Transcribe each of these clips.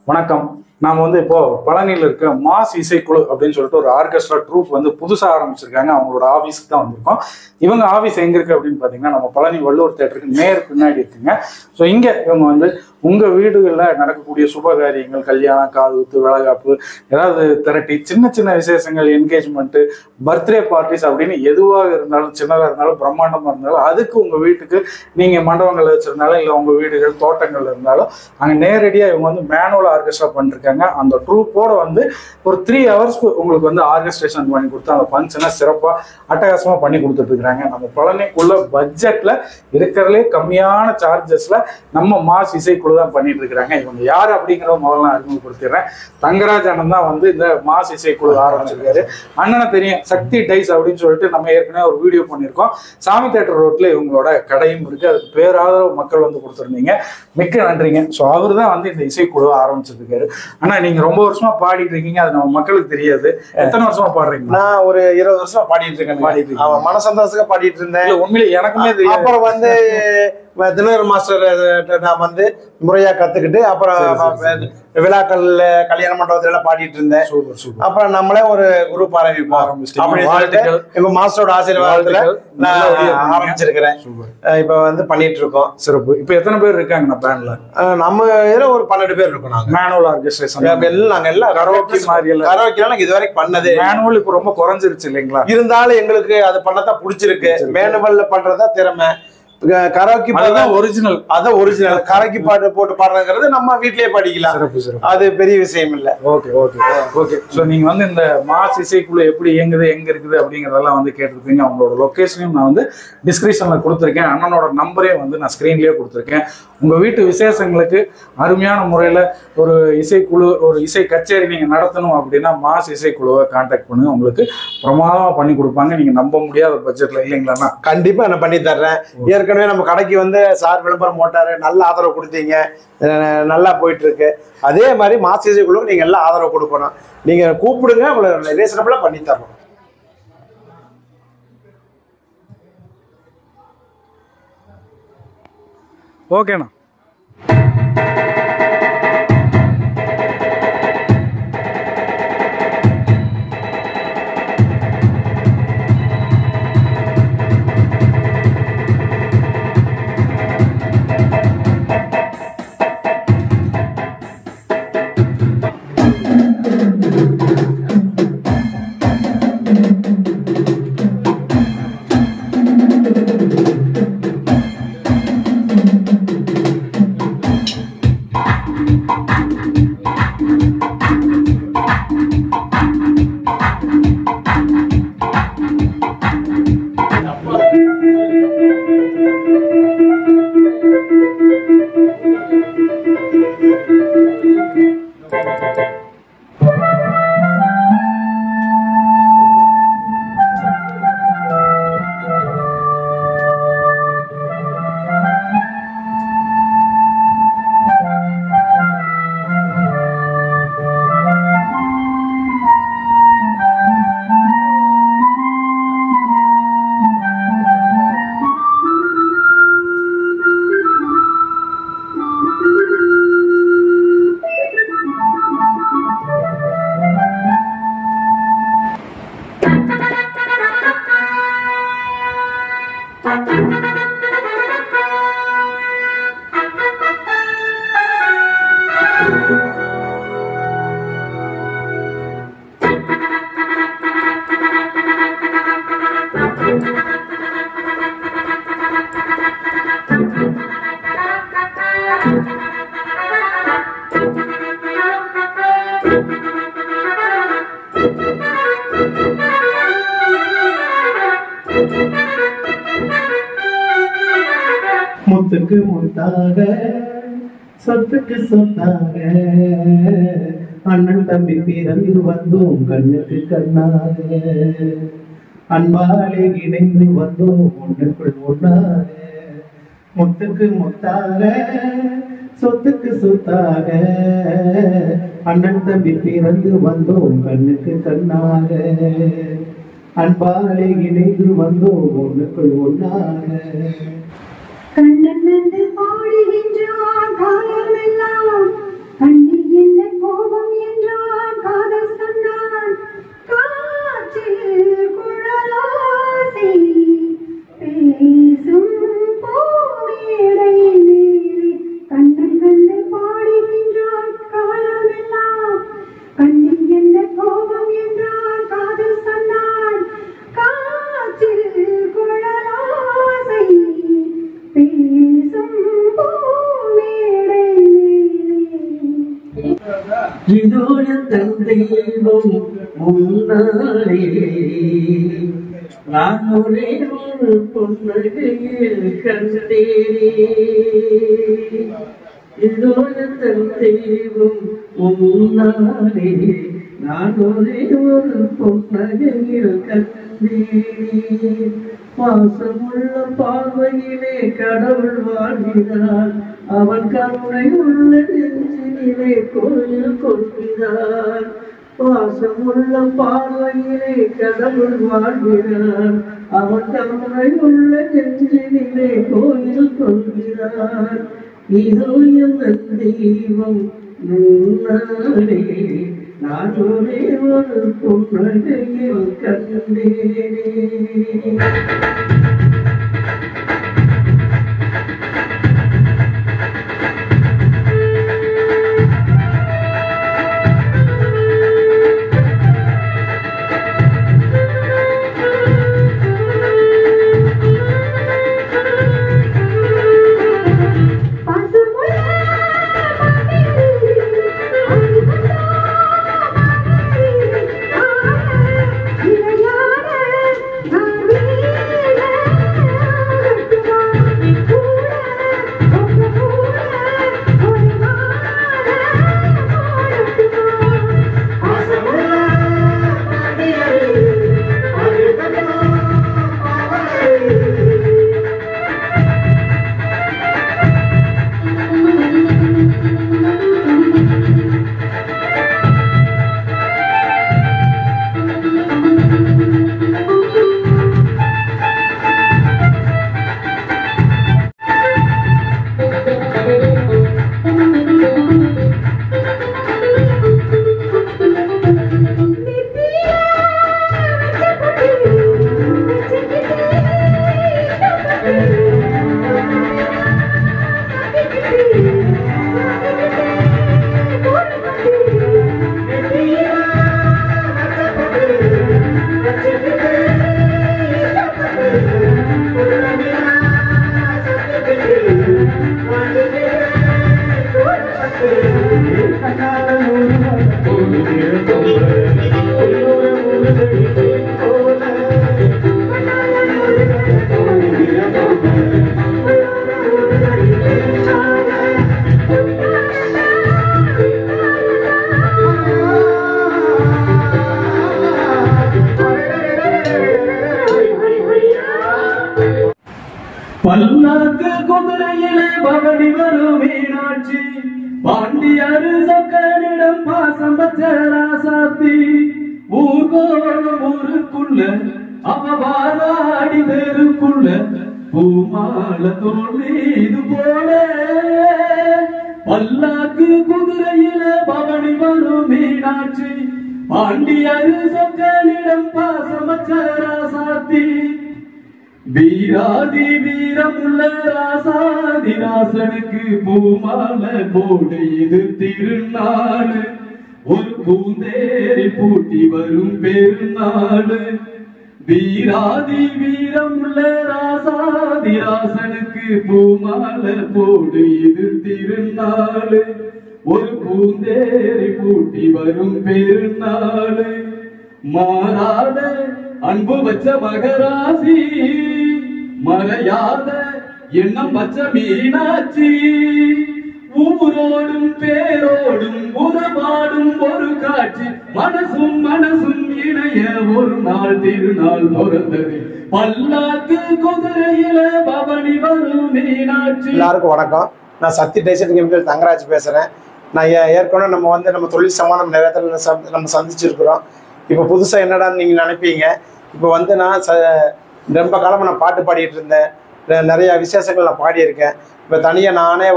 வணக்கம். நாம இப்போ பழனியில் இருக்க மாஸ் இசைக்குழு அப்படின்னு சொல்லிட்டு ஒரு ஆர்கெஸ்ட்ரா ட்ரூப் புதுசாக ஆரம்பிச்சிருக்காங்க. அவங்களோட ஆஃபீஸ்க்கு தான் வந்திருக்கோம். இவங்க ஆஃபீஸ் எங்க இருக்கு அப்படின்னு பார்த்தீங்கன்னா நம்ம பழனி வள்ளுவர் தேட்டருக்கு நேர் பின்னாடி இருக்குங்க. ஸோ இங்கே இவங்க உங்க வீடுகளில் நடக்கக்கூடிய சுபகாரியங்கள், கல்யாணம், காதுகுத்து, வளகாப்பு, ஏதாவது திரட்டி சின்ன சின்ன விசேஷங்கள், என்கேஜ்மெண்ட்டு, பர்த்டே பார்ட்டிஸ் அப்படின்னு எதுவாக இருந்தாலும், சின்னதாக இருந்தாலும், பிரம்மாண்டமாக இருந்தாலும், அதுக்கு உங்கள் வீட்டுக்கு நீங்கள் மண்டபங்கள் வச்சிருந்தாலும் இல்லை உங்கள் வீடுகள் தோட்டங்கள் இருந்தாலும் அங்கே நேரடியாக இவங்க மேனுவல் ஆர்கெஸ்ட்ரா பண்ணிருக்காங்க. அந்த ட்ரூப்போட ஒரு 3 ஹவர்ஸ்க்கு உங்களுக்கு ஆர்கெஸ்ட்ரேஷன் பண்ணி கொடுத்து அந்த ஃபங்க்ஷனை சிறப்பாக அட்டகாசமாக பண்ணி கொடுத்துட்டு இருக்காங்க. நம்ம பழனிக்குள்ள பட்ஜெட்ல இருக்கிறதுலே கம்மியான சார்ஜஸ்ல நம்ம மாஸ் இசைக்குழு தான் பண்ணிட்டு இருக்கிறாங்க. இவங்க யார் அப்படிங்கிறத முதல்ல நான் அறிமுகப்படுத்திடுறேன். தங்கராஜ் அண்ணன் தான் இந்த மாஸ் இசைக்குழு ஆரம்பிச்சிருக்காரு. அண்ணனை தெரியும், சக்தி டைஸ் அப்படின்னு சொல்லிட்டு நம்ம ஏற்கனவே ஒரு வீடியோ பண்ணியிருக்கோம். சாமி தேட்டர் ரோட்ல இவங்களோட கடையும் இருக்கு. அதுக்கு பேராதரவு மக்கள் கொடுத்துருந்தீங்க, மிக்க நன்றிங்க. ஸோ அவர் தான் இந்த இசைக்குழுவை ஆரம்பிச்சிருக்காரு. ஆனா நீங்க ரொம்ப வருஷமா பாடிட்டு இருக்கீங்க, அது நம்ம மக்களுக்கு தெரியாது. எத்தனை வருஷமா பாடுறீங்க? நான் ஒரு 20 வருஷமா பாடிட்டு இருக்கேன். அவன் மனசந்தோஷத்துக்கு பாடிட்டு இருந்தேன். உண்மையிலே எனக்குமே தெரியும். அப்புறம் தினகர் மாஸ்டர் நான் முறையா கத்துக்கிட்டு அப்புறம் விழாக்கள்ல கல்யாண மண்டபத்துல எல்லாம் பாடிட்டு இருந்தேன். அப்புறம் நம்மளே ஒரு குரூப் ஆரம்பிப்போம் இப்ப மாஸ்டரோட ஆசீர்வாதத்துல நான் ஆரம்பிச்சிருக்கிறேன். இப்ப பண்ணிட்டு இருக்கோம். சிறப்பு. இப்ப எத்தனை பேர் இருக்காங்க பேண்ட்ல? நம்ம இதுல ஒரு 12 பேர் இருக்கோம். நாங்க மேனுவல் ஆர்கெஸ்ட்ரேஷன் நாங்க எல்லாம் கரோக்கி மாதிரி கரோக்கிலாம் இது வரைக்கும் பண்ணது. மேனுவல் இப்ப ரொம்ப குறைஞ்சிருச்சு இல்லைங்களா? இருந்தாலும் எங்களுக்கு அது பண்ணதான் பிடிச்சிருக்கு. மேனுவல்ல பண்றதா திறமை. கரோக்கி ஒரிஜினல், அதான் ஒரிஜினல். கரோக்கி பாட்டு போட்டு பாடுறதுங்கிறது நம்ம வீட்லயே படிக்கலாம். அது பெரிய விஷயம் இல்ல. Okay okay okay. ஸோ நீங்க இந்த மாஸ் இசைக்குழு எப்படி இயங்குது, எங்க இருக்குது அப்படிங்கறதெல்லாம் கேட்டிருப்பீங்க. அவங்களோட லொகேஷனையும் நான் டிஸ்கிரிப்ஷன்ல கொடுத்துருக்கேன். அண்ணனோட நம்பரே நான் ஸ்கிரீன்லயே கொடுத்துருக்கேன். உங்க வீட்டு விசேஷங்களுக்கு அருமையான முறையில ஒரு இசைக்குழு, ஒரு இசை கச்சேரி நீங்க நடத்தணும் அப்படின்னா மாஸ் இசைக்குழுவை கான்டாக்ட் பண்ணுங்க. உங்களுக்கு பிரமாதமா பண்ணி கொடுப்பாங்க. நீங்க நம்ப முடியாத பட்ஜெட்ல இல்லைங்களா? கண்டிப்பா நான் பண்ணி தர்றேன். ஏற்கனவே நம்ம கடைக்கு சார் விளம்பரம் போட்டாரு, நல்ல ஆதரவு கொடுத்தீங்க, நல்லா போயிட்டு இருக்கு. அதே மாதிரி மாஸ் இசைக்குழுவுக்கு நீங்க எல்லாம் ஆதரவு கொடுக்கணும். நீங்க கூப்பிடுங்க, உங்களை ரீசனபிளா பண்ணி தரணும். ஓகேண்ணா. முத்துக்கு முத்தாக, சொத்துக்கு சொத்தாக, அண்ணன் தம்பி பிறந்து வந்தோம் கண்ணுக்கு கண்ணாக, அன்பாலே இணைந்து வந்தோம் ஒன்றுக்குள் ஒன்றாக. முத்துக்கு முத்தாக, சொத்துக்கு சொத்தாக, அண்ணன் தம்பி பிறந்து வந்தோம் கண்ணுக்கு கண்ணாக, அன்பாலே இணைந்து வந்தோம் ஒன்றுக்குள் ஒன்றாக. கண்ணன் வந்து பாடுகின்றான் காலமெல்லாம் கண்ணில் என்ன இதோ என் தெய்வம் முன்னாலே நான் ஒரே ஒரு புன்னகையில் கண்டேனே. இதோ என் தெய்வம் முன்னாலே நான் ஒரே ஒரு புன்னகையில் கண்டேனே. பாசமுள்ள பார்வையிலே கடவுள் வாழ்கிறார், அவன் கருணை உள்ள நெஞ்சினிலே கோயில் கொள்கிறார். பாசமுள்ள பார்வையிலே கடவுள் வாழ்கிறார், அவன் கருணை உள்ள நெஞ்சினிலே கோயில் கொள்கிறார். இதோ என் தெய்வம் முன்னாலே நான் ஒரே ஒரு புன்னகையில் கண்டேனே. பல்லாக்கு குதிரையிலே பவனி வரும் மீனாட்சி, பாண்டியாறு சொக்கனிடம் பாசம் வச்ச ராசாத்தி. ஊர்கோலம் ஊருக்குள்ள அவ வாராடி தெருக்குள்ள பூமால தோல் மீது போல. பல்லாக்கு குதிரையிலே பவனி வரும் மீனாட்சி, பாண்டியாறு சொக்கனிடம் பாசம் வச்ச ராசாத்தி. வீராதி வீரமுள்ள ராசாதி ராசனுக்கு பூமால போடு இது திருநாள். ஒரு பூந்தேரி பூட்டி வரும் பெருநாள். வீராதி வீரமுள்ள ராசாதி ராசனுக்கு பூமால போடு இது திருநாள். ஒரு பூந்தேரி பூட்டி வரும் பெருநாள். மாறாத அன்பு வச்ச மகராசி, மறையாத எண்ணம் வச்ச மீனாட்சி. ஊரோடும் பேரோடும் உறவாடும் ஒரு காட்சி, மனசும் மனசும் இணைய ஒரு நாள் திருநாள் பிறந்தது. பல்லாக்கு குதிரையில பவனி வரும் மீனாட்சி. எல்லாருக்கும் வணக்கம். நான் சக்தி டேஷன் கெமிக்கல் தங்கராஜ் பேசுறேன். நான் ஏற்கனவே நம்ம தொழில் சமாதானம் நேரத்தில் நம்ம சந்திச்சிருக்கிறோம். இப்போ புதுசாக என்னடான்னு நீங்கள் நினைப்பீங்க. இப்போ நான் ரொம்ப காலமாக நான் பாட்டு பாடிட்டு இருந்தேன். நிறைய விசேஷங்கள் நான் பாடியிருக்கேன். இப்போ தனியாக நானே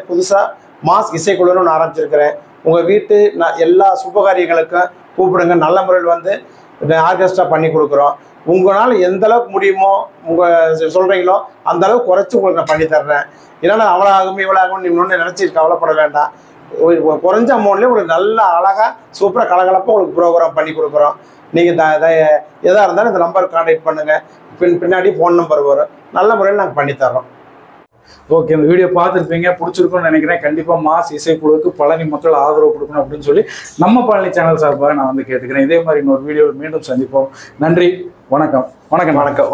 புதுசாக மாஸ் இசைக்குழுன்னு ஒன்று ஆரம்பிச்சிருக்கிறேன். உங்கள் வீட்டு எல்லா சுபகாரியங்களுக்கும் கூப்பிடுங்க. நல்ல முறையில் ஆர்கெஸ்ட்ரா பண்ணி கொடுக்குறோம். உங்களால் எந்த அளவுக்கு முடியுமோ உங்கள் சொல்கிறீங்களோ அந்த அளவுக்கு குறைச்சி உங்களுக்கு நான் பண்ணி தர்றேன். ஏன்னா அவ்வளோ ஆகும் இவ்வளோ ஆகும் நீங்கள் ஒன்று நினச்சி கவலைப்பட வேண்டாம். குறைஞ்ச அமௌண்ட்லேயே உங்களுக்கு நல்லா அழகாக சூப்பராக கலகலப்பாக உங்களுக்கு ப்ரோக்ராம் பண்ணி கொடுக்குறோம். நீங்கள் எதாக இருந்தாலும் இந்த நம்பருக்கு கான்டாக்ட் பண்ணுங்கள். பின்னாடி ஃபோன் நம்பர் வரும். நல்ல முறையில் நாங்கள் பண்ணித்தர்றோம். ஓகே, இந்த வீடியோ பார்த்துருப்பீங்க, பிடிச்சிருக்கும்னு நினைக்கிறேன். கண்டிப்பா மாஸ் இசைக்குழுவுக்கு பழனி மக்கள் ஆதரவு கொடுக்கணும் அப்படின்னு சொல்லி நம்ம பழனி சேனல் சார்பாக நான் வந்து கேட்டுக்கிறேன். இதே மாதிரி இன்னொரு வீடியோவில் மீண்டும் சந்திப்போம். நன்றி, வணக்கம். வணக்கம்.